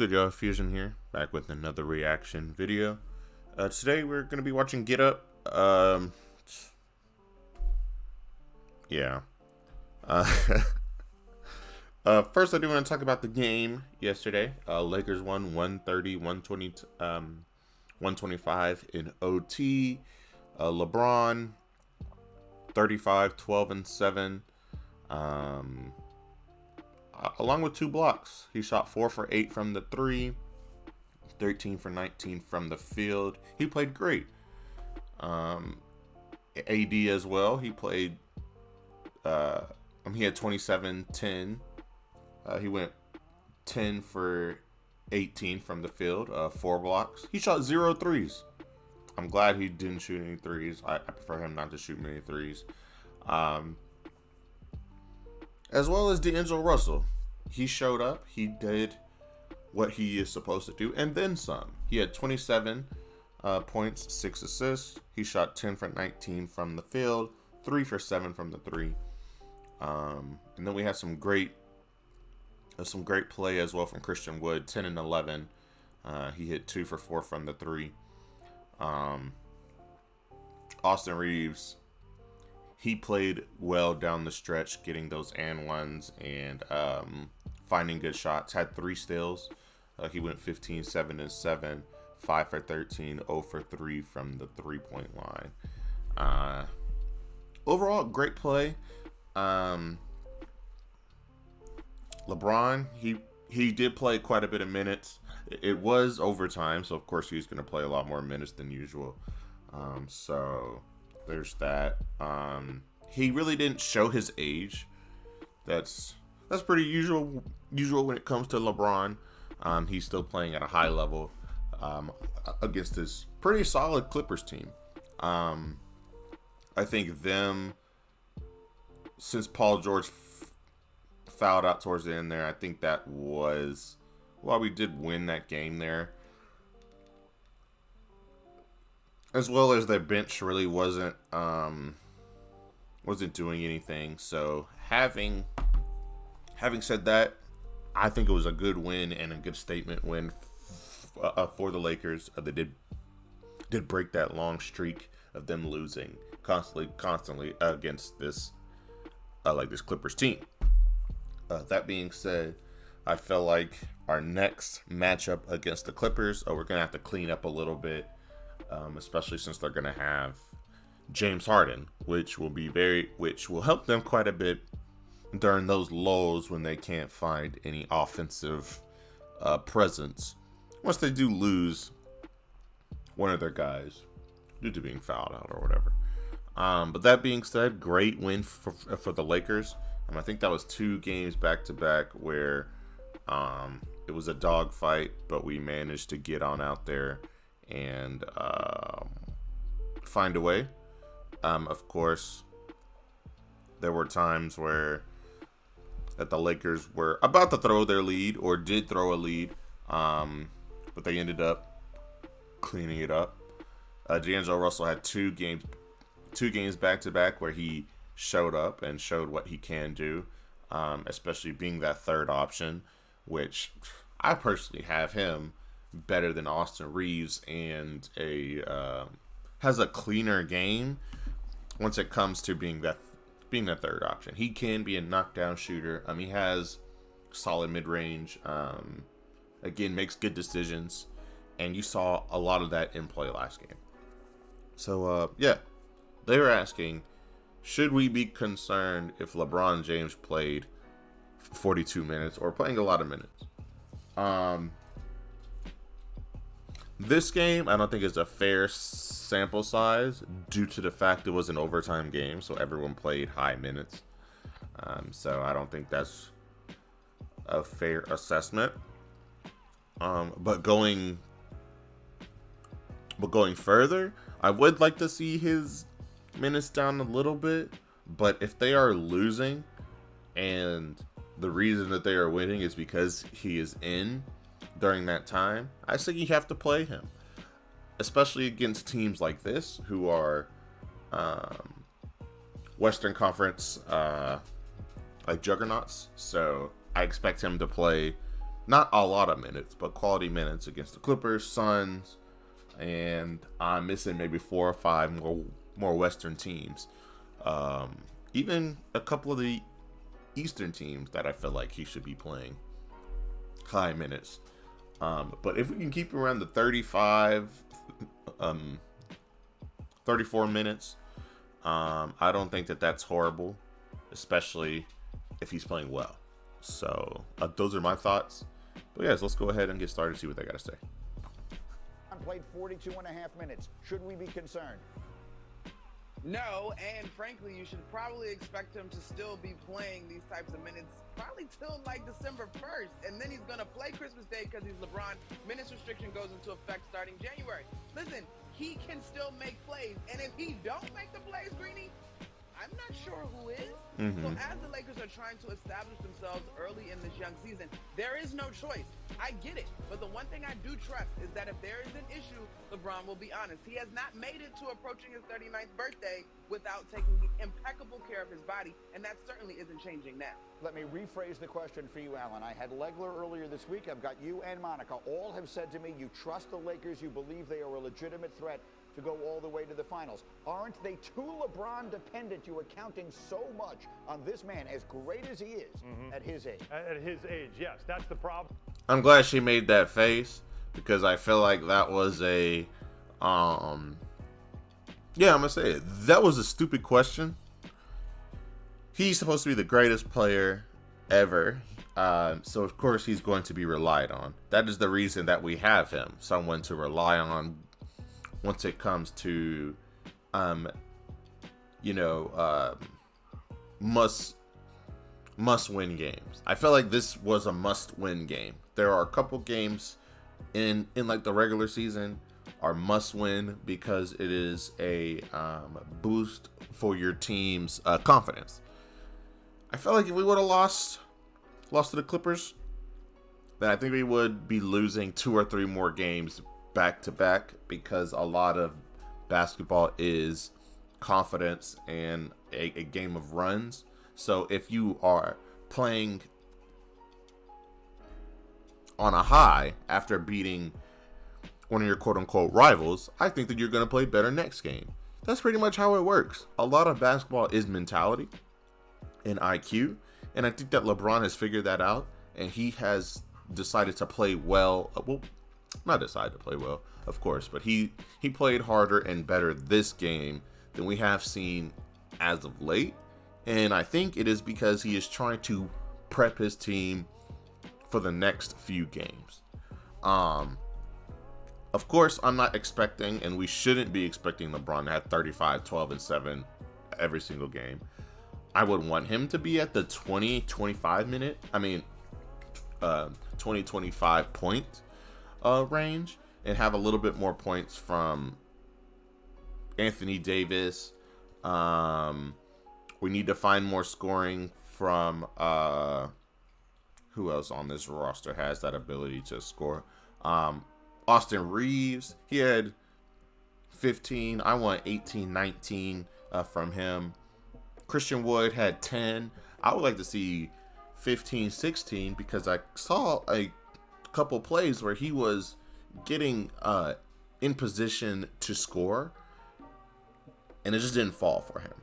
Good y'all, Fuzion here, back with another reaction video. Today we're gonna be watching Get Up. Yeah. Uh, First I do want to talk about the game yesterday. Lakers won 130, 120, 125 in OT. LeBron 35, 12 and 7. Along with 2 blocks. He shot 4 for 8 from the 3, 13 for 19 from the field. He played great. AD as well. He played, he had 27, 10. He went 10 for 18 from the field, 4 blocks. He shot 0 threes. I'm glad he didn't shoot any threes. I prefer him not to shoot many threes. As well as D'Angelo Russell. He showed up. He did what he is supposed to do, and then some. He had 27 points, 6 assists. He shot 10 for 19 from the field, 3 for 7 from the 3. And then we had some great play as well from Christian Wood, 10 and 11. He hit 2 for 4 from the 3. Austin Reeves, he played well down the stretch, getting those and ones and finding good shots. Had 3 steals. He went 15, 7 and 7, 5 for 13, 0 for 3 from the 3-point line. Overall, great play. LeBron, he did play quite a bit of minutes. It was overtime, so of course he's going to play a lot more minutes than usual. So there's that. He really didn't show his age. That's pretty usual when it comes to LeBron. He's still playing at a high level against this pretty solid Clippers team. I think them, since Paul George fouled out towards the end there, I think that was why we did win that game there. As well as their bench really wasn't doing anything. So having said that, I think it was a good win and a good statement win for the Lakers. They did break that long streak of them losing constantly against this this Clippers team. That being said, I feel like our next matchup against the Clippers, we're gonna have to clean up a little bit. Especially since they're going to have James Harden, which will help them quite a bit during those lulls when they can't find any offensive presence. Once they do lose one of their guys due to being fouled out or whatever. But that being said, great win for the Lakers. I think that was 2 games back to back where it was a dogfight, but we managed to get on out there and find a way. Of course, there were times where that the Lakers were about to throw their lead or did throw a lead, but they ended up cleaning it up. D'Angelo Russell had 2 games back to back where he showed up and showed what he can do, especially being that third option, which I personally have him better than Austin Reeves and has a cleaner game once it comes to being that third option. He can be a knockdown shooter. He has solid mid-range. Again, makes good decisions, and you saw a lot of that in play last game. So yeah, they were asking, should we be concerned if LeBron James played 42 minutes or playing a lot of minutes? This game, I don't think is a fair sample size due to the fact it was an overtime game, so everyone played high minutes. So I don't think that's a fair assessment. But going further, I would like to see his minutes down a little bit. But if they are losing, and the reason that they are winning is because he is in during that time, I think you have to play him, especially against teams like this who are Western Conference like juggernauts. So I expect him to play not a lot of minutes, but quality minutes against the Clippers, Suns, and I'm missing maybe 4 or 5 more Western teams. Even a couple of the Eastern teams that I feel like he should be playing high minutes. But if we can keep around the 34 minutes, I don't think that that's horrible, especially if he's playing well. So those are my thoughts. But yes, let's go ahead and get started and see what they got to say. Played 42 and a half minutes. Should we be concerned? No, and frankly, you should probably expect him to still be playing these types of minutes probably till like December 1st, and then he's going to play Christmas Day because he's LeBron. Minutes restriction goes into effect starting January. Listen, he can still make plays, and if he don't make the plays, Greeny, I'm not sure who is. So as the Lakers are trying to establish themselves early in this young season, there is no choice. I get it. But the one thing I do trust is that if there is an issue, LeBron will be honest. He has not made it to approaching his 39th birthday without taking impeccable care of his body, and that certainly isn't changing now. Let me rephrase the question for you, Alan. I had Legler earlier this week. I've got you and Monica. All have said to me, you trust the Lakers. You believe they are a legitimate threat to go all the way to the finals. Aren't they too LeBron dependent? You are counting so much on this man, as great as he is at his age. At his age, yes, that's the problem. I'm glad she made that face because I feel like that was a, I'm gonna say it. That was a stupid question. He's supposed to be the greatest player ever. So of course he's going to be relied on. That is the reason that we have him, someone to rely on once it comes to, must win games. I feel like this was a must win game. There are a couple games in like the regular season are must win because it is a boost for your team's confidence. I felt like if we would have lost to the Clippers, then I think we would be losing 2 or 3 more games back to back because a lot of basketball is confidence and a game of runs. So if you are playing on a high after beating one of your quote-unquote rivals, I think that you're going to play better next game. That's pretty much how it works. A lot of basketball is mentality and IQ, and I think that LeBron has figured that out, and he has decided to play well. Well, not decided to play well, of course, but he played harder and better this game than we have seen as of late. And I think it is because he is trying to prep his team for the next few games. Of course, I'm not expecting, and we shouldn't be expecting LeBron to have 35, 12, and 7 every single game. I would want him to be at the 20, 25 minute, 20, 25 point range and have a little bit more points from Anthony Davis. We need to find more scoring from who else on this roster has that ability to score? Austin Reeves, he had 15. I want 18, 19 from him. Christian Wood had 10. I would like to see 15, 16 because I saw a couple plays where he was getting in position to score and it just didn't fall for him.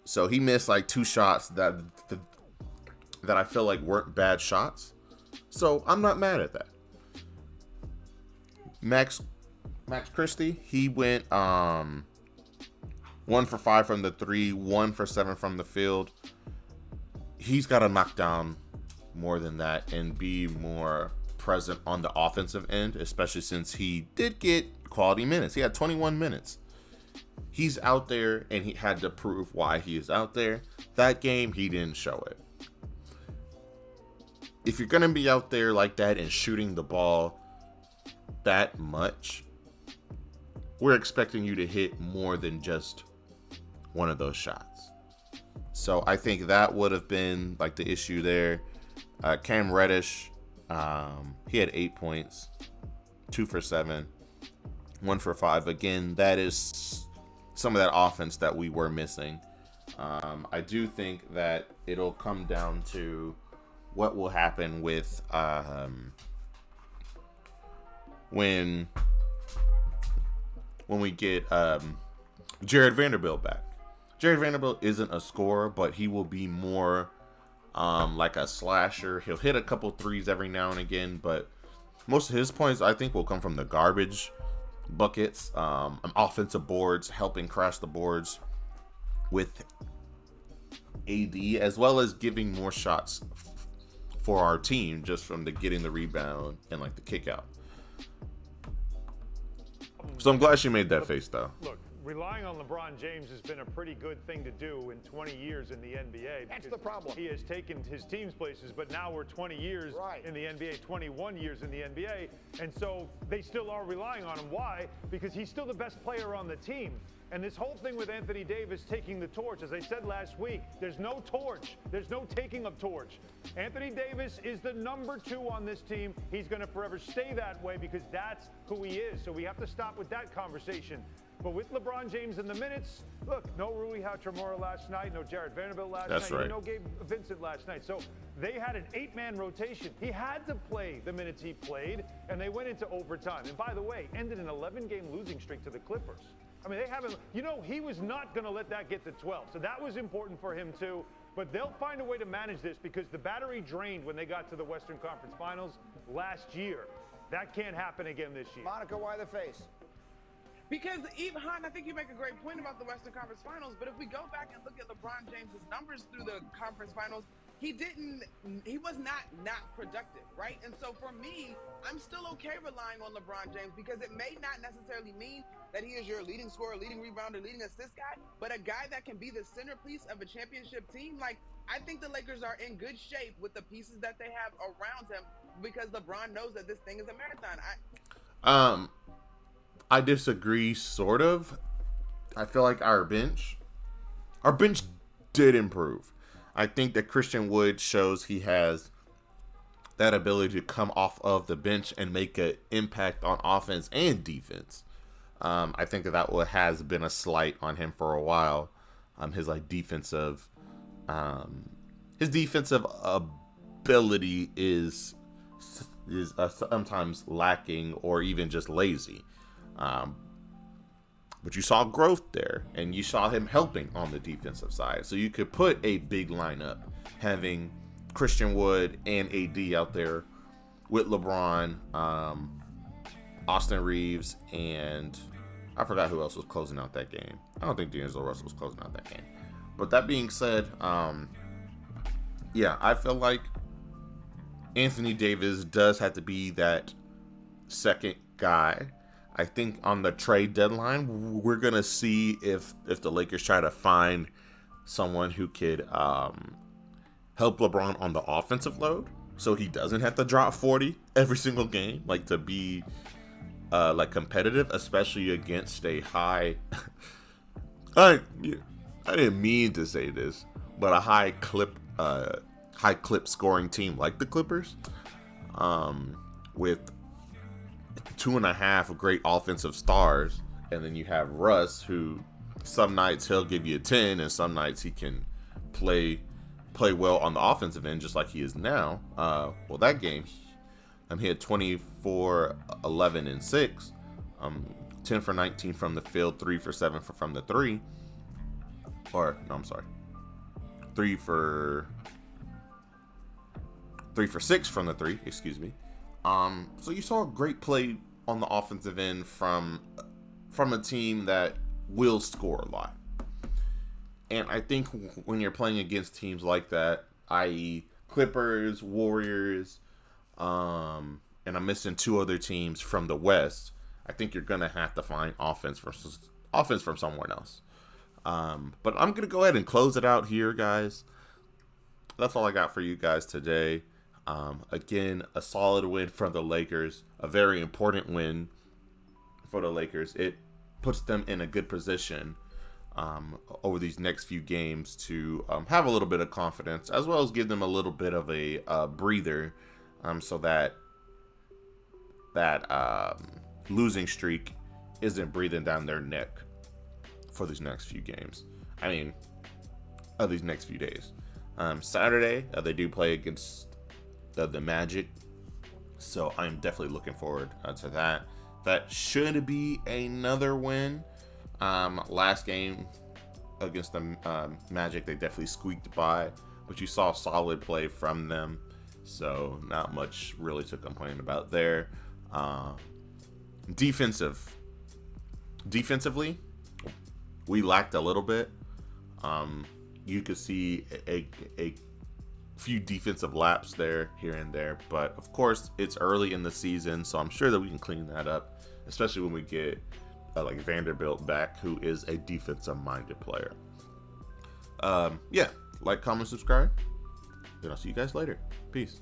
So he missed like 2 shots that I feel like weren't bad shots. So I'm not mad at that. Max Christie, he went 1 for 5 from the 3, 1 for 7 from the field. He's got to knock down more than that and be more present on the offensive end, especially since he did get quality minutes. He had 21 minutes. He's out there and he had to prove why he is out there. That game, he didn't show it. If you're going to be out there like that and shooting the ball that much, we're expecting you to hit more than just one of those shots. So I think that would have been like the issue there. Cam Reddish, he had 8 points, 2 for 7, 1 for 5. Again, that is some of that offense that we were missing. I do think that it'll come down to what will happen with when we get Jared Vanderbilt back. Jared Vanderbilt isn't a scorer, but he will be more like a slasher. He'll hit a couple threes every now and again, but most of his points, I think, will come from the garbage buckets, offensive boards, helping crash the boards with AD, as well as giving more shots for our team just from the getting the rebound and like the kick out. So I'm glad she made that face, though. Look, relying on LeBron James has been a pretty good thing to do in 20 years in the NBA. That's the problem. He has taken his team's places, but now we're 20 years in the NBA, 21 years in the NBA, and so they still are relying on him. Why? Because he's still the best player on the team. And this whole thing with Anthony Davis taking the torch, as I said last week, there's no torch. There's no taking of torch. Anthony Davis is the number 2 on this team. He's going to forever stay that way because that's who he is. So we have to stop with that conversation. But with LeBron James in the minutes, look, no Rui Hachimura last night, no Jared Vanderbilt last That's night, right. no Gabe Vincent last night. So they had an 8-man rotation. He had to play the minutes he played, and they went into overtime. And by the way, ended an 11-game losing streak to the Clippers. I mean, they haven't, he was not going to let that get to 12. So that was important for him, too. But they'll find a way to manage this because the battery drained when they got to the Western Conference Finals last year. That can't happen again this year. Monica, why the face? Because, Han, I think you make a great point about the Western Conference Finals, but if we go back and look at LeBron James's numbers through the conference finals, he was not productive, right? And so for me, I'm still okay relying on LeBron James because it may not necessarily mean that he is your leading scorer, leading rebounder, leading assist guy, but a guy that can be the centerpiece of a championship team. Like, I think the Lakers are in good shape with the pieces that they have around him because LeBron knows that this thing is a marathon. I disagree, sort of. I feel like our bench did improve. I think that Christian Wood shows he has that ability to come off of the bench and make an impact on offense and defense. I think that has been a slight on him for a while. His defensive ability is sometimes lacking or even just lazy. But you saw growth there, and you saw him helping on the defensive side. So you could put a big lineup, having Christian Wood and AD out there with LeBron, Austin Reeves, and I forgot who else was closing out that game. I don't think D'Angelo Russell was closing out that game. But that being said, I feel like Anthony Davis does have to be that second guy. I think on the trade deadline, we're going to see if the Lakers try to find someone who could help LeBron on the offensive load so he doesn't have to drop 40 every single game, to be competitive, especially against a high I didn't mean to say this, but a high clip scoring team like the Clippers, with 2.5 great offensive stars, and then you have Russ, who some nights he'll give you a 10, and some nights he can play well on the offensive end, just like he is now. That game, he had 24, 11, and 6, 10 for 19 from the field, 3 for 7 from the 3. Or no, I'm sorry, 3 for 6 from the 3. Excuse me. So you saw a great play on the offensive end from a team that will score a lot. And I think when you're playing against teams like that, i.e. Clippers, Warriors, and I'm missing 2 other teams from the West, I think you're going to have to find offense from somewhere else. But I'm going to go ahead and close it out here, guys. That's all I got for you guys today. Again, a solid win for the Lakers, a very important win for the Lakers. It puts them in a good position over these next few games to have a little bit of confidence, as well as give them a little bit of a breather, so that losing streak isn't breathing down their neck for these next few games. These next few days. Saturday, they do play against the Magic. So I'm definitely looking forward to that. That should be another win. Last game against the Magic, they definitely squeaked by, but you saw solid play from them. So not much really to complain about there. Defensively, we lacked a little bit. You could see a few defensive laps there, here and there, but of course it's early in the season, so I'm sure that we can clean that up, especially when we get like Vanderbilt back, who is a defensive-minded player. Yeah, like, comment, subscribe, and I'll see you guys later. Peace.